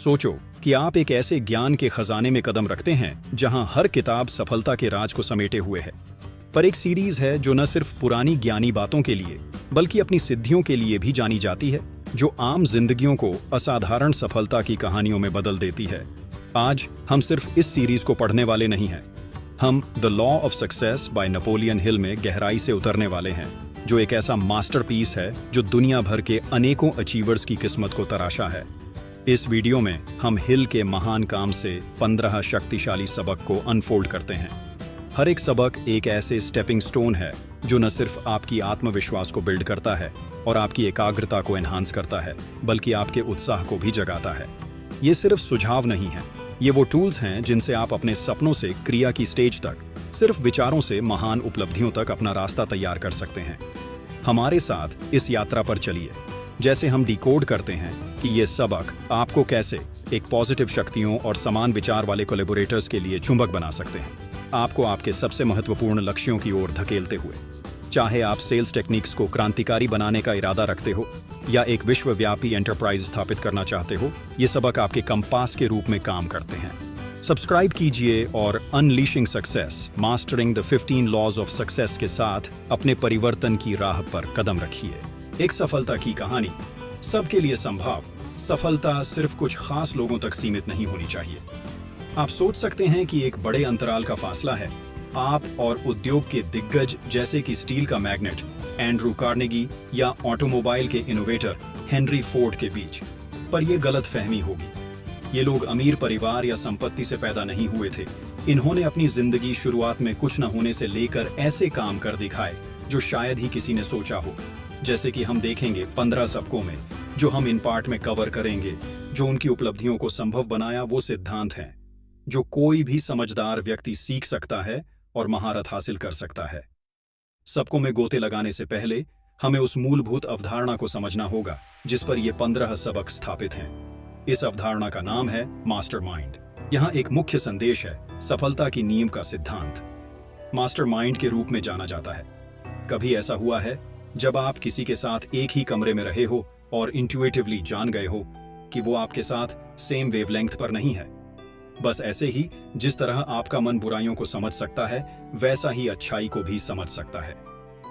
सोचो कि आप एक ऐसे ज्ञान के खजाने में कदम रखते हैं जहां हर किताब सफलता के राज को समेटे हुए है। पर एक सीरीज है जो न सिर्फ पुरानी ज्ञानी बातों के लिए बल्कि अपनी सिद्धियों के लिए भी जानी जाती है, जो आम जिंदगियों को असाधारण सफलता की कहानियों में बदल देती है। आज हम सिर्फ इस सीरीज को पढ़ने वाले नहीं हैं, हम the law of success by Napoleon Hill में गहराई से उतरने वाले हैं, जो एक ऐसा मास्टरपीस है जो दुनिया भर के अनेकों अचीवर्स की किस्मत को तराशा है। इस वीडियो में हम हिल के महान काम से 15 शक्तिशाली सबक को अनफोल्ड करते हैं। हर एक सबक एक ऐसे स्टेपिंग स्टोन है जो न सिर्फ आपकी आत्मविश्वास को बिल्ड करता है और आपकी एकाग्रता को एनहांस करता है, बल्कि आपके उत्साह को भी जगाता है। ये सिर्फ सुझाव नहीं है, ये वो टूल्स हैं जिनसे आप अपने सपनों से क्रिया की स्टेज तक, सिर्फ विचारों से महान उपलब्धियों तक अपना रास्ता तैयार कर सकते हैं। हमारे साथ इस यात्रा पर चलिए, जैसे हम डिकोड करते हैं कि ये सबक आपको कैसे एक पॉजिटिव शक्तियों और समान विचार वाले कोलैबोरेटर्स के लिए चुंबक बना सकते हैं, आपको आपके सबसे महत्वपूर्ण लक्ष्यों की ओर धकेलते हुए। चाहे आप सेल्स टेक्निक्स को क्रांतिकारी बनाने का इरादा रखते हो या एक विश्वव्यापी एंटरप्राइज स्थापित करना चाहते हो, ये सबक आपके कंपास के रूप में काम करते हैं। सब्सक्राइब कीजिए और unleashing success, mastering the 15 laws of success के साथ अपने परिवर्तन की राह पर कदम रखिए। एक सफलता की कहानी, सबके लिए संभव। सफलता सिर्फ कुछ खास लोगों तक सीमित नहीं होनी चाहिए। आप सोच सकते हैं कि एक बड़े अंतराल का फासला है आप और उद्योग के दिग्गज जैसे कि स्टील का मैग्नेट एंड्रू कार्नेगी या ऑटोमोबाइल के इनोवेटर हेनरी फोर्ड के बीच, पर यह गलत फहमी होगी। ये लोग अमीर परिवार या संपत्ति से पैदा नहीं हुए थे। इन्होंने अपनी जिंदगी शुरुआत में कुछ न होने से लेकर ऐसे काम कर दिखाए जो शायद ही किसी ने सोचा हो, जैसे कि हम देखेंगे 15 सबकों में, जो हम इन पार्ट में कवर करेंगे। जो उनकी उपलब्धियों को संभव बनाया वो सिद्धांत हैं जो कोई भी समझदार व्यक्ति सीख सकता है और महारत हासिल कर सकता है। सबकों में गोते लगाने से पहले हमें उस मूलभूत अवधारणा को समझना होगा जिस पर ये 15 सबक स्थापित हैं। इस अवधारणा का नाम है मास्टरमाइंड। यहाँ एक मुख्य संदेश है, सफलता की नींव का सिद्धांत मास्टरमाइंड के रूप में जाना जाता है। कभी ऐसा हुआ है जब आप किसी के साथ एक ही कमरे में रहे हो और इंट्यूटिवली जान गए हो कि वो आपके साथ सेम वेवलेंथ पर नहीं है? बस ऐसे ही जिस तरह आपका मन बुराइयों को समझ सकता है, वैसा ही अच्छाई को भी समझ सकता है।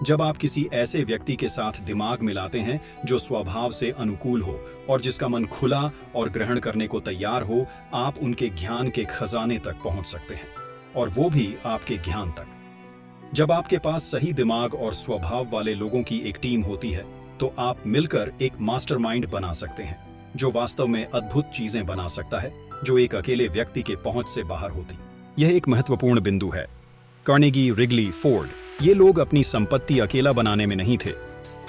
जब आप किसी ऐसे व्यक्ति के साथ दिमाग मिलाते हैं जो स्वभाव से अनुकूल हो और जिसका मन खुला और ग्रहण करने को तैयार हो, आप उनके ज्ञान के खजाने तक पहुंच सकते हैं, और वो भी आपके ज्ञान तक। जब आपके पास सही दिमाग और स्वभाव वाले लोगों की एक टीम होती है, तो आप मिलकर एक मास्टरमाइंड बना सकते हैं जो वास्तव में अद्भुत चीजें बना सकता है, जो एक अकेले व्यक्ति के पहुंच से बाहर होती। यह एक महत्वपूर्ण बिंदु है। कार्नेगी, रिगली, फोर्ड, ये लोग अपनी संपत्ति अकेला बनाने में नहीं थे।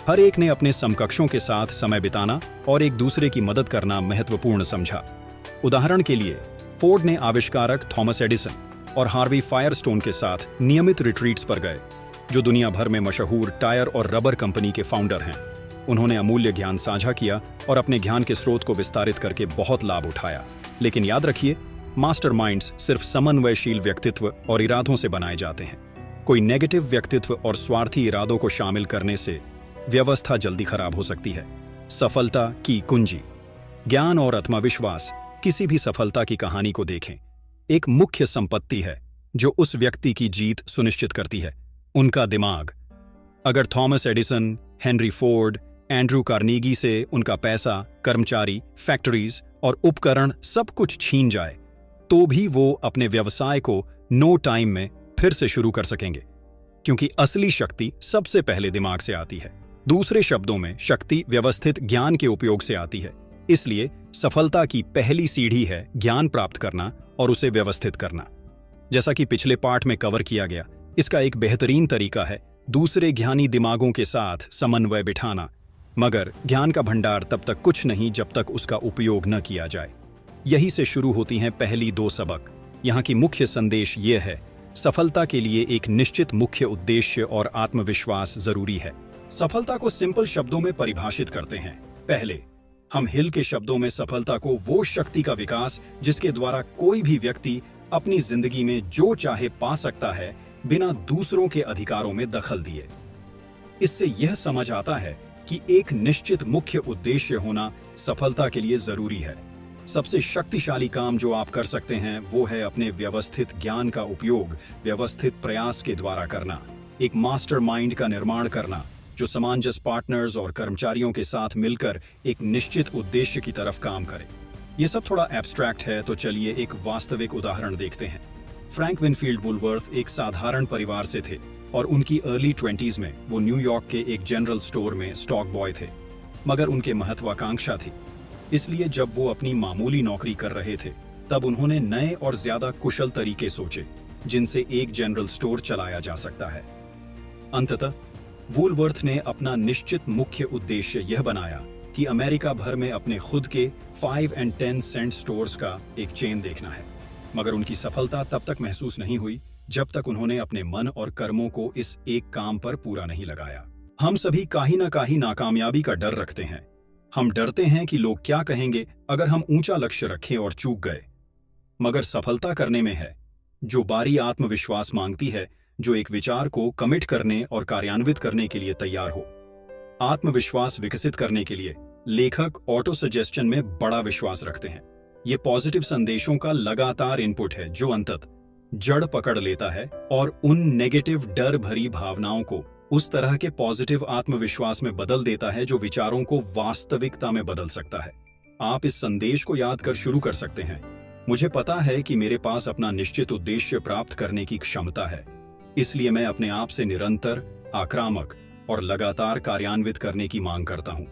हर एक ने अपने समकक्षों के साथ समय बिताना और एक दूसरे की मदद करना महत्वपूर्ण समझा। उदाहरण के लिए, फोर्ड ने आविष्कारक थॉमस एडिसन और हार्वी फायरस्टोन के साथ नियमित रिट्रीट्स पर गए, जो दुनिया भर में मशहूर टायर और रबर कंपनी के फाउंडर हैं। उन्होंने अमूल्य ज्ञान साझा किया और अपने ज्ञान के स्रोत को विस्तारित करके बहुत लाभ उठाया। लेकिन याद रखिए, मास्टरमाइंड्स सिर्फ समन्वयशील व्यक्तित्व और इरादों से बनाए जाते हैं। कोई नेगेटिव व्यक्तित्व और स्वार्थी इरादों को शामिल करने से व्यवस्था जल्दी खराब हो सकती है। सफलता की कुंजी, ज्ञान और आत्मविश्वास। किसी भी सफलता की कहानी को देखें, एक मुख्य संपत्ति है जो उस व्यक्ति की जीत सुनिश्चित करती है, उनका दिमाग। अगर Thomas Edison, Henry Ford, Andrew Carnegie से उनका पैसा, कर्मचारी, फैक्ट्रीज और उपकरण सब कुछ छीन जाए, तो भी वो अपने व्यवसाय को नो टाइम में फिर से शुरू कर सकेंगे, क्योंकि असली शक्ति सबसे पहले दिमाग से आती है। दूसरे शब्दों में, शक्ति व्यवस्थित ज्ञान के उपयोग से आती है। इसलिए सफलता की पहली सीढ़ी है ज्ञान प्राप्त करना और उसे व्यवस्थित करना। जैसा कि पिछले पार्ट में कवर किया गया, इसका एक बेहतरीन तरीका है दूसरे ज्ञानी दिमागों के साथ समन्वय बिठाना। मगर ज्ञान का भंडार तब तक कुछ नहीं जब तक उसका उपयोग न किया जाए। यही से शुरू होती हैं पहली 2 सबक। यहाँ की मुख्य संदेश ये है, सफलता के लिए एक निश्चित मुख्य उद्देश्य और आत्मविश्वास जरूरी है। सफलता को सिंपल शब्दों में परिभाषित करते हैं। पहले, हम हिल के शब्दों में सफलता को वो शक्ति का विकास जिसके द्वारा कोई भी व्यक्ति अपनी जिंदगी में जो चाहे पा सकता है, बिना दूसरों के अधिकारों में दखल दिए। इससे यह समझ आता है कि एक निश्चित मुख्य उद्देश्य होना सफलता के लिए जरूरी है। सबसे शक्तिशाली काम जो आप कर सकते हैं वो है अपने व्यवस्थित ज्ञान का उपयोग व्यवस्थित प्रयास के द्वारा करना, एक मास्टरमाइंड का निर्माण करना जो समंजस पार्टनर्स और कर्मचारियों के साथ मिलकर एक निश्चित उद्देश्य की तरफ काम करे। ये सब थोड़ा एब्स्ट्रैक्ट है, तो चलिए एक वास्तविक उदाहरण देखते हैं। फ्रैंक विनफील्ड वुलवर्थ एक साधारण परिवार से थे और उनकी अर्ली 20s में वो न्यूयॉर्क के एक जनरल स्टोर में स्टॉक बॉय थे। मगर उनके महत्वाकांक्षा थी, इसलिए जब वो अपनी मामूली नौकरी कर रहे थे तब उन्होंने नए और ज्यादा कुशल तरीके सोचे जिनसे एक जनरल स्टोर चलाया जा सकता है। अंततः वुलवर्थ ने अपना निश्चित मुख्य उद्देश्य यह बनाया कि अमेरिका भर में अपने खुद के 5 और 10 सेंट स्टोर्स का एक चेन देखना है। मगर उनकी सफलता तब तक महसूस नहीं हुई जब तक उन्होंने अपने मन और कर्मों को इस एक काम पर पूरा नहीं लगाया। हम सभी कहीं ना कहीं नाकामयाबी का डर रखते हैं। हम डरते हैं कि लोग क्या कहेंगे अगर हम ऊंचा लक्ष्य रखें और चूक गए। मगर सफलता करने में है जो बारी आत्मविश्वास मांगती है, जो एक विचार को कमिट करने और कार्यान्वित करने के लिए तैयार हो। आत्मविश्वास विकसित करने के लिए लेखक ऑटो सजेशन में बड़ा विश्वास रखते हैं। ये पॉजिटिव संदेशों का लगातार इनपुट है जो अंततः जड़ पकड़ लेता है और उन नेगेटिव डर भरी भावनाओं को उस तरह के पॉजिटिव आत्मविश्वास में बदल देता है जो विचारों को वास्तविकता में बदल सकता है। आप इस संदेश को याद कर शुरू कर सकते हैं। मुझे पता है कि मेरे पास अपना निश्चित उद्देश्य प्राप्त करने की क्षमता है, इसलिए मैं अपने आप से निरंतर, आक्रामक और लगातार कार्यान्वित करने की मांग करता हूं।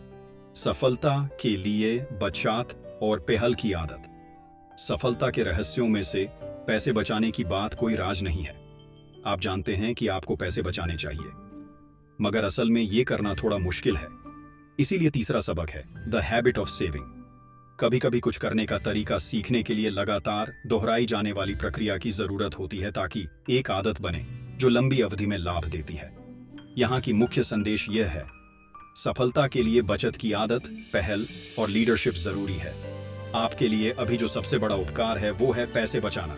सफलता के लिए बचत और पहल की आदत। सफलता के रहस्यों में से पैसे बचाने की बात कोई राज नहीं है। आप जानते हैं कि आपको पैसे बचाने चाहिए, मगर असल में ये करना थोड़ा मुश्किल है। इसीलिए तीसरा सबक है द हैबिट ऑफ सेविंग। कभी कभी कुछ करने का तरीका सीखने के लिए लगातार दोहराई जाने वाली प्रक्रिया की जरूरत होती है ताकि एक आदत बने जो लंबी अवधि में लाभ देती है। यहाँ की मुख्य संदेश यह है, सफलता के लिए बचत की आदत, पहल और लीडरशिप जरूरी है। आपके लिए अभी जो सबसे बड़ा उपकार है वो है पैसे बचाना।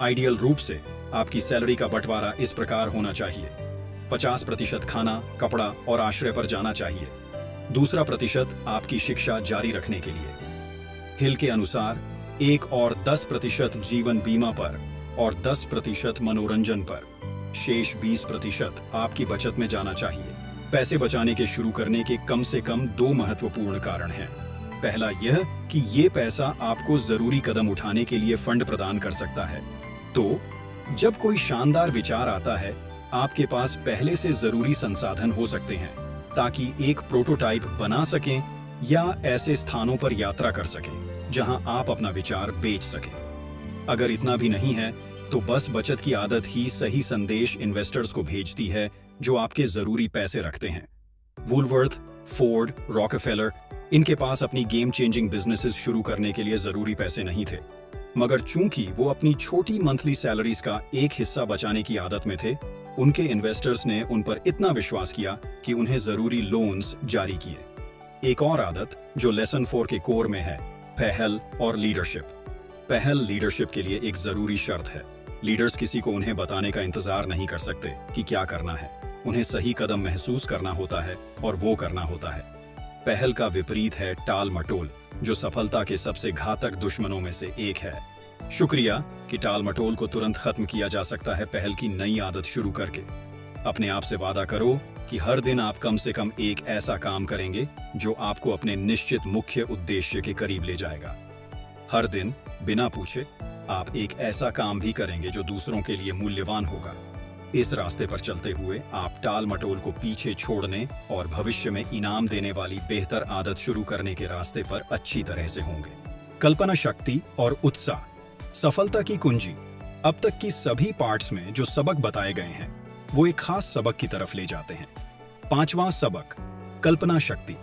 आइडियल रूप से आपकी सैलरी का बंटवारा इस प्रकार होना चाहिए: 50% खाना, कपड़ा और आश्रय पर जाना चाहिए, दूसरा प्रतिशत आपकी शिक्षा जारी रखने के लिए, हिल के अनुसार 1 और 10% जीवन बीमा पर और 10% मनोरंजन पर, शेष 20% आपकी बचत में जाना चाहिए। पैसे बचाने के शुरू करने के कम से कम 2 महत्वपूर्ण कारण हैं। पहला यह कि ये पैसा आपको जरूरी कदम उठाने के लिए फंड प्रदान कर सकता है। तो जब कोई शानदार विचार आता है, आपके पास पहले से जरूरी संसाधन हो सकते हैं ताकि एक प्रोटोटाइप बना सकें या ऐसे स्थानों पर यात्रा कर सकें जहां आप अपना विचार बेच सकें। अगर इतना भी नहीं है तो बस बचत की आदत ही सही संदेश इन्वेस्टर्स को भेजती है जो आपके जरूरी पैसे रखते हैं। वुलवर्थ, फोर्ड, रॉकफेलर, इनके पास अपनी गेम चेंजिंग बिजनेसेस शुरू करने के लिए जरूरी पैसे नहीं थे, मगर चूंकि वो अपनी छोटी मंथली सैलरीज का एक हिस्सा बचाने की आदत में थे, उनके इन्वेस्टर्स ने उन पर इतना विश्वास किया कि उन्हें जरूरी लोन्स जारी किए। एक और आदत जो लेसन 4 के कोर में है, पहल और लीडरशिप। पहल लीडरशिप के लिए एक जरूरी शर्त है। लीडर्स किसी को उन्हें बताने का इंतजार नहीं कर सकते कि क्या करना है। उन्हें सही कदम महसूस करना होता है और वो करना होता है। पहल का विपरीत है टाल मटोल, जो सफलता के सबसे घातक दुश्मनों में से एक है। शुक्रिया कि टाल मटोल को तुरंत खत्म किया जा सकता है पहल की नई आदत शुरू करके। अपने आप से वादा करो कि हर दिन आप कम से कम एक ऐसा काम करेंगे जो आपको अपने निश्चित मुख्य उद्देश्य के करीब ले जाएगा। हर दिन बिना पूछे आप एक ऐसा काम भी करेंगे जो दूसरों के लिए मूल्यवान होगा। इस रास्ते पर चलते हुए आप टाल मटोल को पीछे छोड़ने और भविष्य में इनाम देने वाली बेहतर आदत शुरू करने के रास्ते पर अच्छी तरह से होंगे। कल्पना शक्ति और उत्साह। सफलता की कुंजी। अब तक की सभी पार्ट्स में जो सबक बताए गए हैं वो एक खास सबक की तरफ ले जाते हैं। 5वां सबक, कल्पना शक्ति।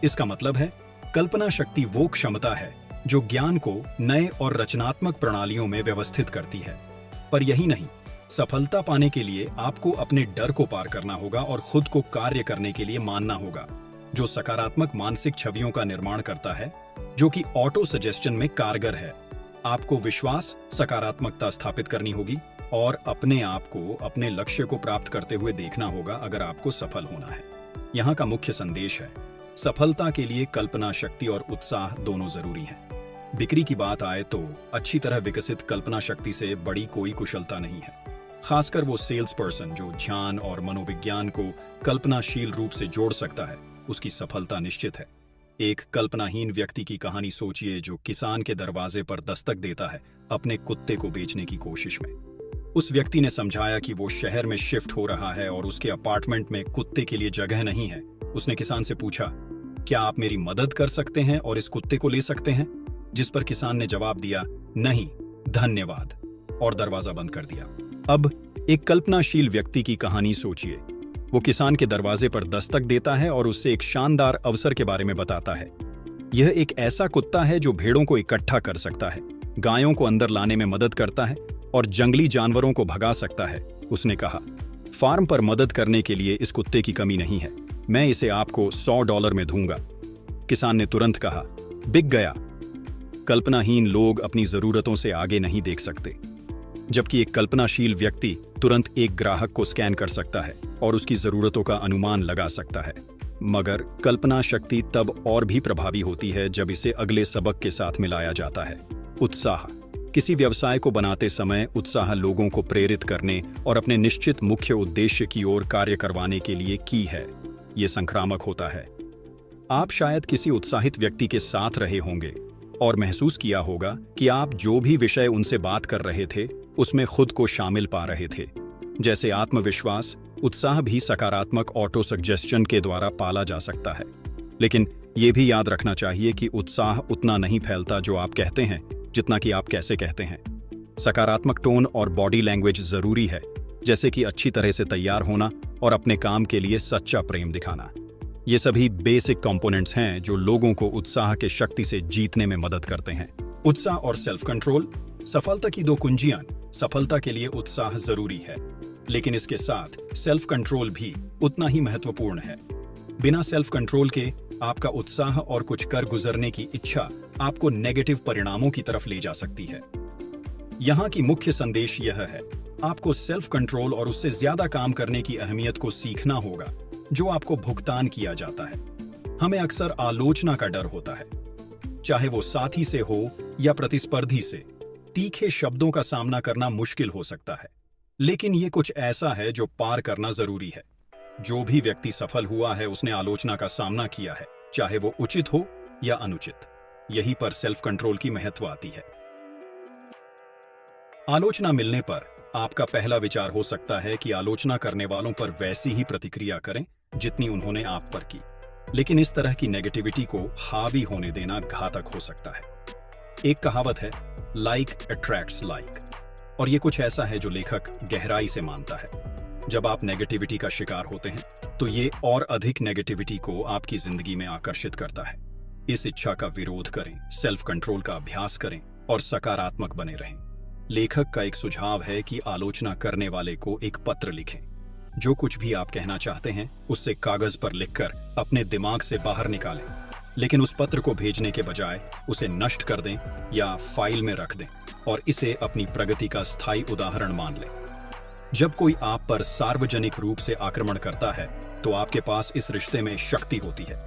इसका मतलब है कल्पना शक्ति वो क्षमता है जो ज्ञान को नए और रचनात्मक प्रणालियों में व्यवस्थित करती है। पर यही नहीं, सफलता पाने के लिए आपको अपने डर को पार करना होगा और खुद को कार्य करने के लिए मानना होगा, जो सकारात्मक मानसिक छवियों का निर्माण करता है, जो कि ऑटो सजेशन में कारगर है। आपको विश्वास, सकारात्मकता स्थापित करनी होगी और अपने आप को अपने लक्ष्य को प्राप्त करते हुए देखना होगा अगर आपको सफल होना है। यहाँ का मुख्य संदेश है, सफलता के लिए कल्पना शक्ति और उत्साह दोनों जरूरी हैं। बिक्री की बात आए तो अच्छी तरह विकसित कल्पना शक्ति से बड़ी कोई कुशलता नहीं है। खासकर वो सेल्स पर्सन जो ध्यान और मनोविज्ञान को कल्पनाशील रूप से जोड़ सकता है, उसकी सफलता निश्चित है। एक कल्पनाहीन व्यक्ति की कहानी सोचिए जो किसान के दरवाजे पर दस्तक देता है अपने कुत्ते को बेचने की कोशिश में। उस व्यक्ति ने समझाया कि वो शहर में शिफ्ट हो रहा है और उसके अपार्टमेंट में कुत्ते के लिए जगह नहीं है। उसने किसान से पूछा, क्या आप मेरी मदद कर सकते हैं और इस कुत्ते को ले सकते हैं? जिस पर किसान ने जवाब दिया, नहीं धन्यवाद, और दरवाजा बंद कर दिया। अब एक कल्पनाशील व्यक्ति की कहानी सोचिए। वो किसान के दरवाजे पर दस्तक देता है और उससे एक शानदार अवसर के बारे में बताता है। यह एक ऐसा कुत्ता है जो भेड़ों को इकट्ठा कर सकता है, गायों को अंदर लाने में मदद करता है और जंगली जानवरों को भगा सकता है। उसने कहा, फार्म पर मदद करने के लिए इस कुत्ते की कमी नहीं है, मैं इसे आपको $100 में दूंगा। किसान ने तुरंत कहा, बिक गया। कल्पनाहीन लोग अपनी जरूरतों से आगे नहीं देख सकते, जबकि एक कल्पनाशील व्यक्ति तुरंत एक ग्राहक को स्कैन कर सकता है और उसकी जरूरतों का अनुमान लगा सकता है। मगर कल्पना शक्ति तब और भी प्रभावी होती है जब इसे अगले सबक के साथ मिलाया जाता है, उत्साह। किसी व्यवसाय को बनाते समय उत्साह लोगों को प्रेरित करने और अपने निश्चित मुख्य उद्देश्य की ओर कार्य करवाने के लिए की है। ये संक्रामक होता है। आप शायद किसी उत्साहित व्यक्ति के साथ रहे होंगे और महसूस किया होगा कि आप जो भी विषय उनसे बात कर रहे थे उसमें खुद को शामिल पा रहे थे। जैसे आत्मविश्वास, उत्साह भी सकारात्मक ऑटो सजेशन के द्वारा पाला जा सकता है। लेकिन यह भी याद रखना चाहिए कि उत्साह उतना नहीं फैलता जो आप कहते हैं जितना कि आप कैसे कहते हैं। सकारात्मक टोन और बॉडी लैंग्वेज जरूरी है, जैसे कि अच्छी तरह से तैयार होना और अपने काम के लिए सच्चा प्रेम दिखाना। ये सभी बेसिक कंपोनेंट्स हैं जो लोगों को उत्साह के शक्ति से जीतने में मदद करते हैं। उत्साह और सेल्फ कंट्रोल सफलता की दो कुंजियां। सफलता के लिए उत्साह जरूरी है, लेकिन इसके साथ सेल्फ कंट्रोल भी उतना ही महत्वपूर्ण है। बिना सेल्फ कंट्रोल के आपका उत्साह और कुछ कर गुजरने की इच्छा आपको नेगेटिव परिणामों की तरफ ले जा सकती है। यहाँ की मुख्य संदेश यह है, आपको सेल्फ कंट्रोल और उससे ज्यादा काम करने की अहमियत को सीखना होगा जो आपको भुगतान किया जाता है। हमें अक्सर आलोचना का डर होता है, चाहे वो साथी से हो या प्रतिस्पर्धी से। तीखे शब्दों का सामना करना मुश्किल हो सकता है, लेकिन ये कुछ ऐसा है जो पार करना जरूरी है। जो भी व्यक्ति सफल हुआ है उसने आलोचना का सामना किया है, चाहे वो उचित हो या अनुचित। यहीं पर सेल्फ कंट्रोल की महत्व आती है। आलोचना मिलने पर आपका पहला विचार हो सकता है कि आलोचना करने वालों पर वैसी ही प्रतिक्रिया करें जितनी उन्होंने आप पर की, लेकिन इस तरह की नेगेटिविटी को हावी होने देना घातक हो सकता है। एक कहावत है, लाइक अट्रैक्ट्स लाइक, और ये कुछ ऐसा है जो लेखक गहराई से मानता है। जब आप नेगेटिविटी का शिकार होते हैं तो ये और अधिक नेगेटिविटी को आपकी जिंदगी में आकर्षित करता है। इस इच्छा का विरोध करें, सेल्फ कंट्रोल का अभ्यास करें और सकारात्मक बने रहें। लेखक का एक सुझाव है कि आलोचना करने वाले को एक पत्र लिखें। जो कुछ भी आप कहना चाहते हैं उससे कागज पर लिखकर अपने दिमाग से बाहर निकालें, लेकिन उस पत्र को भेजने के बजाय उसे नष्ट कर दें या फाइल में रख दें और इसे अपनी प्रगति का स्थायी उदाहरण मान लें। जब कोई आप पर सार्वजनिक रूप से आक्रमण करता है तो आपके पास इस रिश्ते में शक्ति होती है।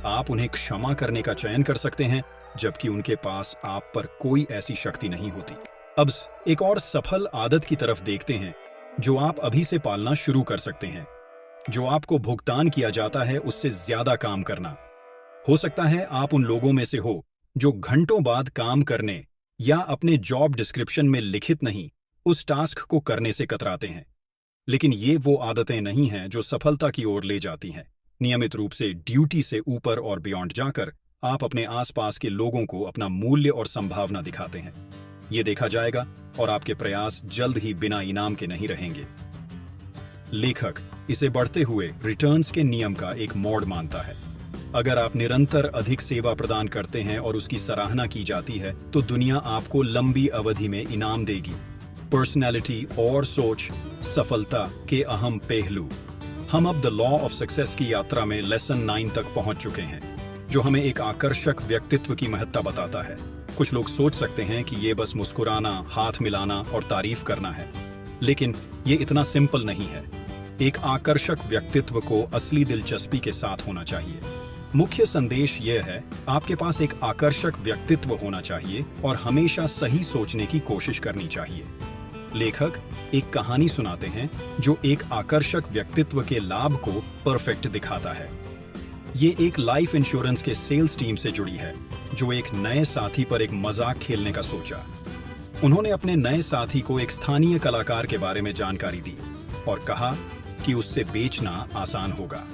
आप उन्हें क्षमा करने का चयन कर सकते हैं, जबकि उनके पास आप पर कोई ऐसी शक्ति नहीं होती। अब एक और सफल आदत की तरफ देखते हैं जो आप अभी से पालना शुरू कर सकते हैं। जो आपको भुगतान किया जाता है उससे ज्यादा काम करना। हो सकता है आप उन लोगों में से हो जो घंटों बाद काम करने या अपने जॉब डिस्क्रिप्शन में लिखित नहीं उस टास्क को करने से कतराते हैं, लेकिन ये वो आदतें नहीं हैं जो सफलता की ओर ले जाती हैं। नियमित रूप से ड्यूटी से ऊपर और बियॉन्ड जाकर आप अपने आसपास के लोगों को अपना मूल्य और संभावना दिखाते हैं। ये देखा जाएगा और आपके प्रयास जल्द ही बिना इनाम के नहीं रहेंगे। लेखक इसे बढ़ते हुए रिटर्न्स के नियम का एक मोड मानता है। अगर आप निरंतर अधिक सेवा प्रदान करते हैं और उसकी सराहना की जाती है तो दुनिया आपको लंबी अवधि में इनाम देगी। पर्सनैलिटी और सोच सफलता के अहम पहलू। हम अब द लॉ ऑफ सक्सेस की यात्रा में लेसन 9 तक पहुंच चुके हैं, जो हमें एक आकर्षक व्यक्तित्व की महत्ता बताता है। कुछ लोग सोच सकते हैं कि ये बस मुस्कुराना, हाथ मिलाना और तारीफ करना है, लेकिन ये इतना सिंपल नहीं है। एक आकर्षक व्यक्तित्व को असली दिलचस्पी के साथ होना चाहिए। मुख्य संदेश यह है, आपके पास एक आकर्षक व्यक्तित्व होना चाहिए और हमेशा सही सोचने की कोशिश करनी चाहिए। लेखक एक कहानी सुनाते हैं जो एक आकर्षक व्यक्तित्व के लाभ को परफेक्ट दिखाता है। ये एक लाइफ इंश्योरेंस के सेल्स टीम से जुड़ी है जो एक नए साथी पर एक मजाक खेलने का सोचा। उन्होंने अपने नए साथी को एक स्थानीय कलाकार के बारे में जानकारी दी और कहा कि उससे बेचना आसान होगा।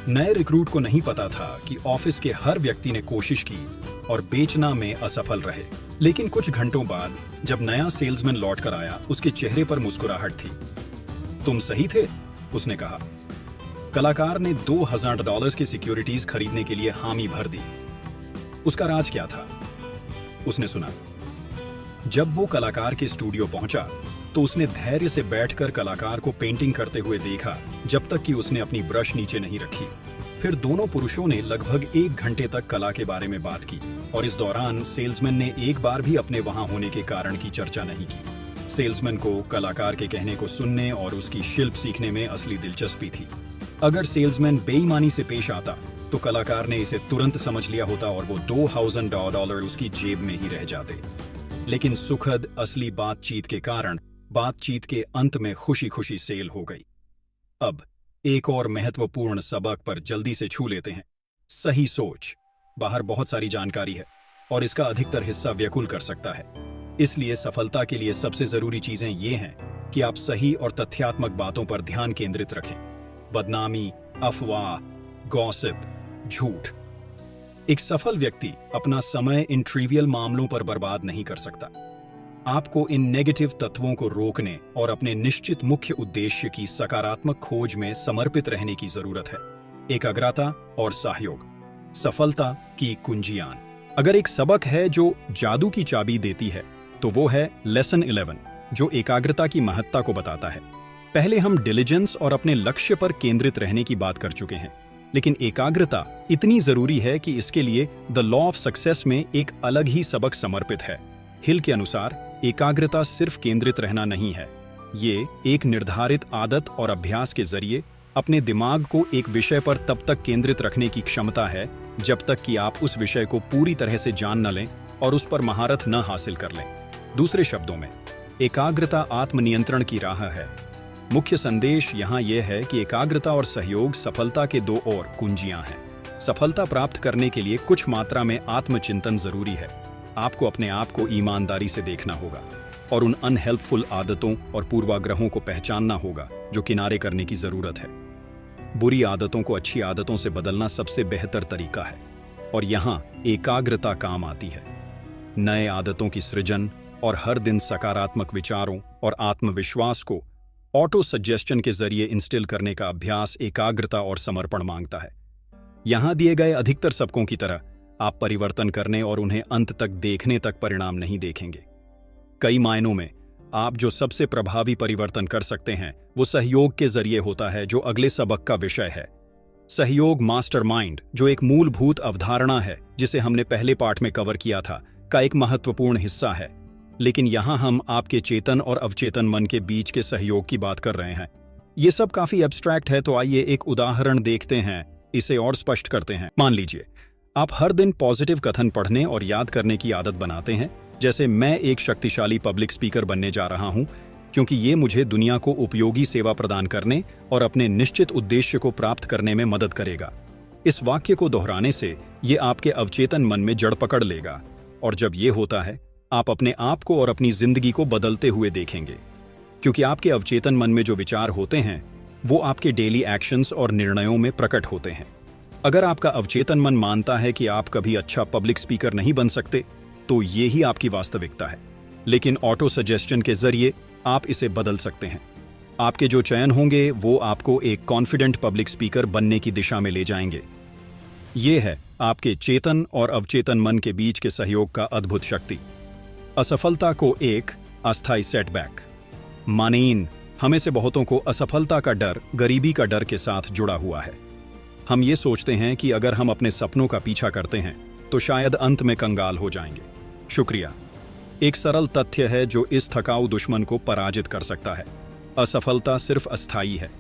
नए रिक्रूट को नहीं पता था कि ऑफिस के हर व्यक्ति ने कोशिश की और बेचना में असफल रहे। लेकिन कुछ घंटों बाद जब नया सेल्समैन लौट कर आया, उसके चेहरे पर मुस्कुराहट थी। तुम सही थे, उसने कहा। कलाकार ने $2000 की सिक्योरिटीज खरीदने के लिए हामी भर दी। उसका राज क्या था? उसने सुना। जब वो कलाकार के स्टूडियो पहुंचा तो उसने धैर्य से बैठकर कलाकार को पेंटिंग करते हुए देखा जब तक कि उसने अपनी ब्रश नीचे नहीं रखी। फिर दोनों पुरुषों ने लगभग 1 घंटे तक कला के बारे में बात की और इस दौरान सेल्समैन ने एक बार भी अपने वहां होने के कारण की चर्चा नहीं की। सेल्समैन को कलाकार के कहने को सुनने और उसकी शिल्प सीखने में असली दिलचस्पी थी। अगर सेल्समैन बेईमानी से पेश आता तो कलाकार ने इसे तुरंत समझ लिया होता और वो $2000 उसकी जेब में ही रह जाते। लेकिन सुखद असली बातचीत के कारण बातचीत के अंत में खुशी खुशी सेल हो गई। अब एक और महत्वपूर्ण सबक पर जल्दी से छू लेते हैं, सही सोच। बाहर बहुत सारी जानकारी है और इसका अधिकतर हिस्सा व्याकुल कर सकता है। इसलिए सफलता के लिए सबसे जरूरी चीजें ये हैं कि आप सही और तथ्यात्मक बातों पर ध्यान केंद्रित रखें। बदनामी, अफवाह, गॉसिप, झूठ। एक सफल व्यक्ति अपना समय इन ट्रिवियल मामलों पर बर्बाद नहीं कर सकता। आपको इन नेगेटिव तत्वों को रोकने और अपने निश्चित मुख्य उद्देश्य की सकारात्मक खोज में समर्पित रहने की जरूरत है। एकाग्रता और सहयोग, सफलता की कुंजियां। अगर एक सबक है जो जादू की चाबी देती है तो वो है लेसन 11, जो एकाग्रता की महत्ता को बताता है। पहले हम डिलिजेंस और अपने लक्ष्य पर केंद्रित रहने की बात कर चुके हैं, लेकिन एकाग्रता इतनी जरूरी है कि इसके लिए द लॉ ऑफ सक्सेस में एक अलग ही सबक समर्पित है। हिल के अनुसार एकाग्रता सिर्फ केंद्रित रहना नहीं है, ये एक निर्धारित आदत और अभ्यास के जरिए अपने दिमाग को एक विषय पर तब तक केंद्रित रखने की क्षमता है जब तक कि आप उस विषय को पूरी तरह से जान न लें और उस पर महारत न हासिल कर लें। दूसरे शब्दों में, एकाग्रता आत्मनियंत्रण की राह है। मुख्य संदेश यहाँ यह है कि एकाग्रता और सहयोग सफलता के दो और कुंजियां हैं। सफलता प्राप्त करने के लिए कुछ मात्रा में आत्मचिंतन जरूरी है। आपको अपने आप को ईमानदारी से देखना होगा और उन अनहेल्पफुल आदतों और पूर्वाग्रहों को पहचानना होगा जो किनारे करने की जरूरत है। बुरी आदतों को अच्छी आदतों से बदलना सबसे बेहतर तरीका है और यहाँ एकाग्रता काम आती है। नए आदतों की सृजन और हर दिन सकारात्मक विचारों और आत्मविश्वास को ऑटो सजेस्शन के जरिए इंस्टिल करने का अभ्यास एकाग्रता और समर्पण मांगता है। यहाँ दिए गए अधिकतर सबकों की तरह आप परिवर्तन करने और उन्हें अंत तक देखने तक परिणाम नहीं देखेंगे। कई मायनों में आप जो सबसे प्रभावी परिवर्तन कर सकते हैं वो सहयोग के जरिए होता है, जो अगले सबक का विषय है। सहयोग मास्टरमाइंड, जो एक मूलभूत अवधारणा है जिसे हमने पहले पार्ट में कवर किया था, का एक महत्वपूर्ण हिस्सा है। लेकिन यहाँ हम आपके चेतन और अवचेतन मन के बीच के सहयोग की बात कर रहे हैं। ये सब काफी एब्स्ट्रैक्ट है, तो आइए एक उदाहरण देखते हैं, इसे और स्पष्ट करते हैं। मान लीजिए आप हर दिन पॉजिटिव कथन पढ़ने और याद करने की आदत बनाते हैं, जैसे मैं एक शक्तिशाली पब्लिक स्पीकर बनने जा रहा हूं क्योंकि ये मुझे दुनिया को उपयोगी सेवा प्रदान करने और अपने निश्चित उद्देश्य को प्राप्त करने में मदद करेगा। इस वाक्य को दोहराने से ये आपके अवचेतन मन में जड़ पकड़ लेगा और जब ये होता है आप अपने आप को और अपनी जिंदगी को बदलते हुए देखेंगे, क्योंकि आपके अवचेतन मन में जो विचार होते हैं वो आपके डेली एक्शंस और निर्णयों में प्रकट होते हैं। अगर आपका अवचेतन मन मानता है कि आप कभी अच्छा पब्लिक स्पीकर नहीं बन सकते, तो ये ही आपकी वास्तविकता है। लेकिन ऑटो सजेस्शन के जरिए आप इसे बदल सकते हैं। आपके जो चयन होंगे वो आपको एक कॉन्फिडेंट पब्लिक स्पीकर बनने की दिशा में ले जाएंगे। ये है आपके चेतन और अवचेतन मन के बीच के सहयोग का अद्भुत शक्ति। असफलता को एक अस्थायी सेटबैक मानेन, हमें से बहुतों को असफलता का डर गरीबी का डर के साथ जुड़ा हुआ है। हम ये सोचते हैं कि अगर हम अपने सपनों का पीछा करते हैं तो शायद अंत में कंगाल हो जाएंगे। शुक्रिया। एक सरल तथ्य है जो इस थकाऊ दुश्मन को पराजित कर सकता है। असफलता सिर्फ अस्थायी है।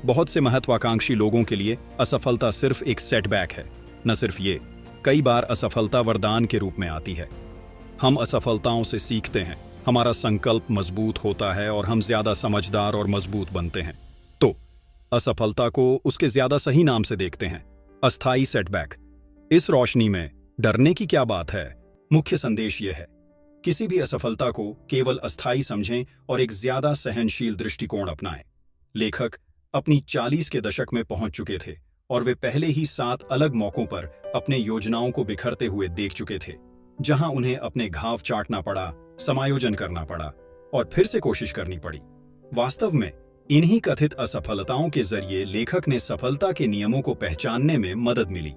बहुत से महत्वाकांक्षी लोगों के लिए असफलता सिर्फ एक सेटबैक है। न सिर्फ ये, कई बार असफलता वरदान के रूप में आती है। हम असफलताओं से सीखते हैं, हमारा संकल्प मजबूत होता है और हम ज्यादा समझदार और मजबूत बनते हैं। तो असफलता को उसके ज्यादा सही नाम से देखते हैं, अस्थायी सेटबैक। इस रोशनी में डरने की क्या बात है? मुख्य संदेश यह है, किसी भी असफलता को केवल अस्थायी समझें और एक ज्यादा सहनशील दृष्टिकोण अपनाएं। लेखक अपनी 40 के दशक में पहुंच चुके थे और वे पहले ही 7 अलग मौकों पर अपने योजनाओं को बिखरते हुए देख चुके थे, जहां उन्हें अपने घाव चाटना पड़ा, समायोजन करना पड़ा और फिर से कोशिश करनी पड़ी। वास्तव में इन्हीं कथित असफलताओं के जरिए लेखक ने सफलता के नियमों को पहचानने में मदद मिली।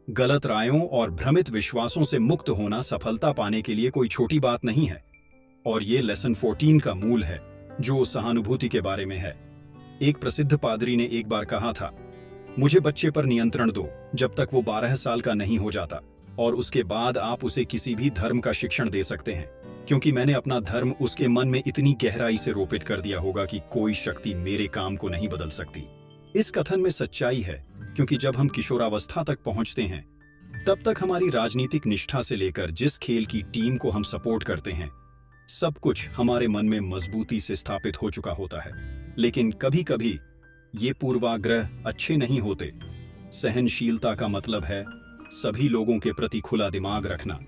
गलत रायों और भ्रमित विश्वासों से मुक्त होना सफलता पाने के लिए कोई छोटी बात नहीं है। और ये लेसन 14 का मूल है, जो सहानुभूति के बारे में है। एक प्रसिद्ध पादरी ने एक बार कहा था, मुझे बच्चे पर नियंत्रण दो जब तक वो 12 साल का नहीं हो जाता, और उसके बाद आप उसे किसी भी धर्म का शिक्षण दे सकते हैं, क्योंकि मैंने अपना धर्म उसके मन में इतनी गहराई से रोपित कर दिया होगा कि कोई शक्ति मेरे काम को नहीं बदल सकती। इस कथन में सच्चाई है, क्योंकि जब हम किशोरावस्था तक पहुंचते हैं, तब तक हमारी राजनीतिक निष्ठा से लेकर जिस खेल की टीम को हम सपोर्ट करते हैं, सब कुछ हमारे मन में मजबूती से स्थापित हो चुका होता है। लेकिन कभी कभी ये पूर्वाग्रह अच्छे नहीं होते। सहनशीलता का मतलब है सभी लोगों के प्रति खुला दिमाग रखना,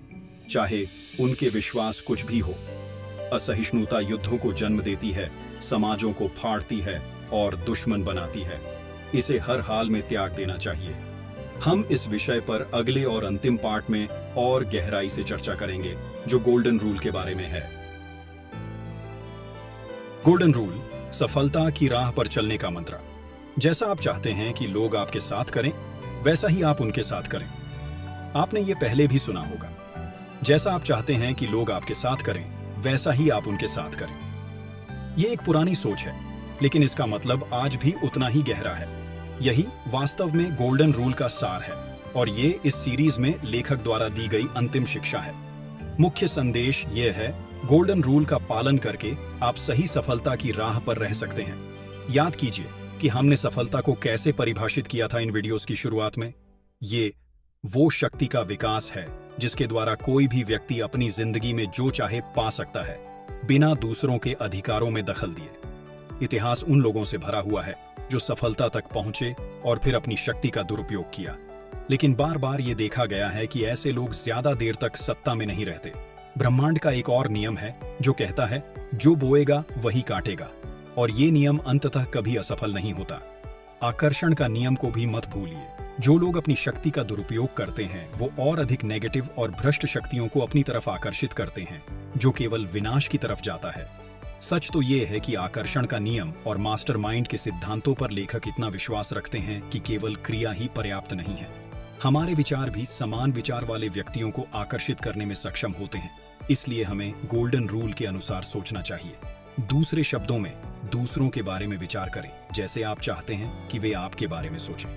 चाहे उनके विश्वास कुछ भी हो। असहिष्णुता युद्धों को जन्म देती है, समाजों को फाड़ती है और दुश्मन बनाती है। इसे हर हाल में त्याग देना चाहिए। हम इस विषय पर अगले और अंतिम पार्ट में और गहराई से चर्चा करेंगे, जो गोल्डन रूल के बारे में है। गोल्डन रूल, सफलता की राह पर चलने का मंत्र। जैसा आप चाहते हैं कि लोग आपके साथ करें, वैसा ही आप उनके साथ करें। आपने ये पहले भी सुना होगा, जैसा आप चाहते हैं कि लोग आपके साथ करें, वैसा ही आप उनके साथ करें। ये एक पुरानी सोच है, लेकिन इसका मतलब आज भी उतना ही गहरा है। यही वास्तव में गोल्डन रूल का सार है, और ये इस सीरीज में लेखक द्वारा दी गई अंतिम शिक्षा है। मुख्य संदेश ये है, गोल्डन रूल का पालन करके आप सही सफलता की राह पर रह सकते हैं। याद कीजिए कि हमने सफलता को कैसे परिभाषित किया था इन वीडियोस की शुरुआत में। ये वो शक्ति का विकास है जिसके द्वारा कोई भी व्यक्ति अपनी जिंदगी में जो चाहे पा सकता है, बिना दूसरों के अधिकारों में दखल दिए। इतिहास उन लोगों से भरा हुआ है जो सफलता तक पहुंचे और फिर अपनी शक्ति का दुरुपयोग किया। लेकिन बार बार ये देखा गया है कि ऐसे लोग ज्यादा देर तक सत्ता में नहीं रहते। ब्रह्मांड का एक और नियम है जो कहता है, जो बोएगा वही काटेगा, और ये नियम अंततः कभी असफल नहीं होता। आकर्षण का नियम को भी मत भूलिए। जो लोग अपनी शक्ति का दुरुपयोग करते हैं, वो और अधिक नेगेटिव और भ्रष्ट शक्तियों को अपनी तरफ आकर्षित करते हैं, जो केवल विनाश की तरफ जाता है। सच तो ये है कि आकर्षण का नियम और मास्टरमाइंड के सिद्धांतों पर लेखक इतना विश्वास रखते हैं कि केवल क्रिया ही पर्याप्त नहीं है। हमारे विचार भी समान विचार वाले व्यक्तियों को आकर्षित करने में सक्षम होते हैं। इसलिए हमें गोल्डन रूल के अनुसार सोचना चाहिए। दूसरे शब्दों में, दूसरों के बारे में विचार करें जैसे आप चाहते हैं कि वे आपके बारे में सोचें।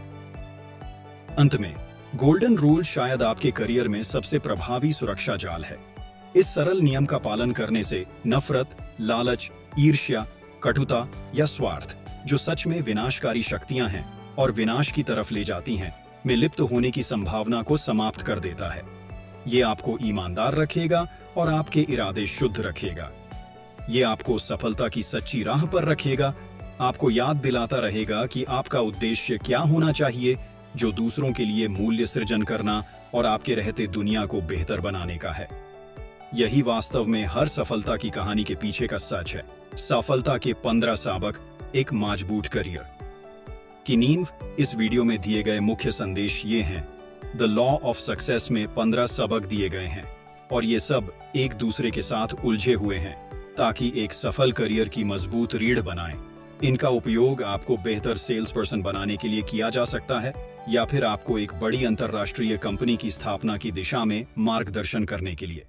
अंत में, गोल्डन रूल शायद आपके करियर में सबसे प्रभावी सुरक्षा जाल है। इस सरल नियम का पालन करने से नफरत, लालच, ईर्ष्या, कटुता या स्वार्थ, जो सच में विनाशकारी शक्तियां हैं और विनाश की तरफ ले जाती हैं, में लिप्त होने की संभावना को समाप्त कर देता है। ये आपको ईमानदार रखेगा और आपके इरादे शुद्ध रखेगा। ये आपको सफलता की सच्ची राह पर रखेगा, आपको याद दिलाता रहेगा कि आपका उद्देश्य क्या होना चाहिए, जो दूसरों के लिए मूल्य सृजन करना और आपके रहते दुनिया को बेहतर बनाने का है। यही वास्तव में हर सफलता की कहानी के पीछे का सच है। सफलता के 15 सबक, एक मजबूत करियर की नींव। इस वीडियो में दिए गए मुख्य संदेश ये हैं। द लॉ ऑफ सक्सेस में 15 सबक दिए गए हैं, और ये सब एक दूसरे के साथ उलझे हुए हैं ताकि एक सफल करियर की मजबूत रीढ़ बनाएं। इनका उपयोग आपको बेहतर सेल्स पर्सन बनाने के लिए किया जा सकता है, या फिर आपको एक बड़ी अंतर्राष्ट्रीय कंपनी की स्थापना की दिशा में मार्गदर्शन करने के लिए।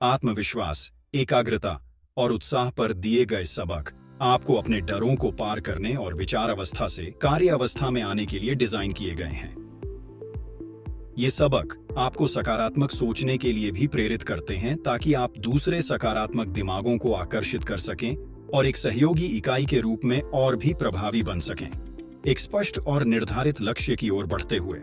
आत्मविश्वास, एकाग्रता और उत्साह पर दिए गए सबक आपको अपने डरों को पार करने और विचार अवस्था से कार्य अवस्था में आने के लिए डिजाइन किए गए हैं। ये सबक आपको सकारात्मक सोचने के लिए भी प्रेरित करते हैं, ताकि आप दूसरे सकारात्मक दिमागों को आकर्षित कर सकें और एक सहयोगी इकाई के रूप में और भी प्रभावी बन सकें। एक स्पष्ट और निर्धारित लक्ष्य की ओर बढ़ते हुए